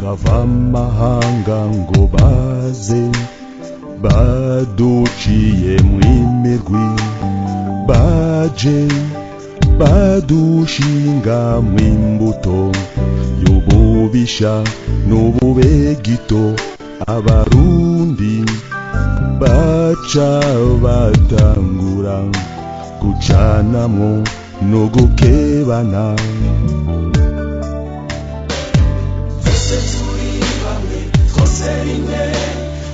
bakava amahanga ngo baze baduciye mw'imirwi baje badushinga mw'imbuto y'ububisha n'ububegito abarundi baca batangura gucanamwo no gukebana twese turi bamwe twose rimwe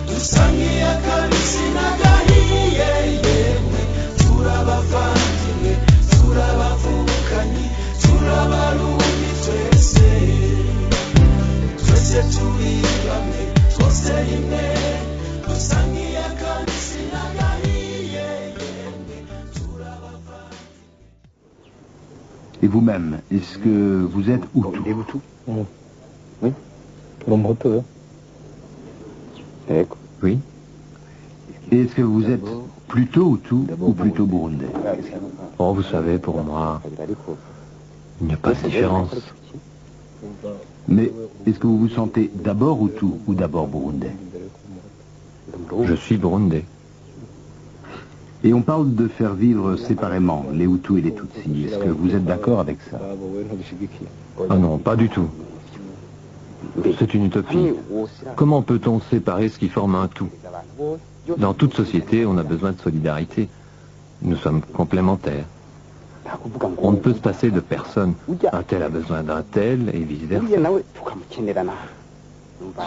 dusangiye akabisi n'agahiye yemwe turabavandimwe turabavukanye turabarundi twese twese turi bamwe twose rimwe dusangiye akabisi n'agahiye yemwe turabavandimwe. Et vous-même, est-ce que vous êtes Hutu? Des Hutus? Oui. Hutu. Oui. Et est-ce que vous êtes plutôt Hutu ou plutôt burundais? Oh, vous savez, pour moi, il n'y a pas de différence. Mais est-ce que vous vous sentez d'abord Hutu ou d'abord burundais? Je suis burundais. Et on parle de faire vivre séparément les Hutus et les Tutsis. Est-ce que vous êtes d'accord avec ça? Ah non, pas du tout. C'est une utopie. Comment peut-on séparer ce qui forme un tout? Dans toute société, on a besoin de solidarité. Nous sommes complémentaires. On ne peut se passer de personne. Un tel a besoin d'un tel et vice-versa.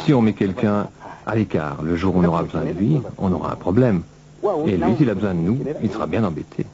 Si on met quelqu'un à l'écart, le jour où on aura besoin de lui, on aura un problème. Et lui, s'il a besoin de nous, il sera bien embêté.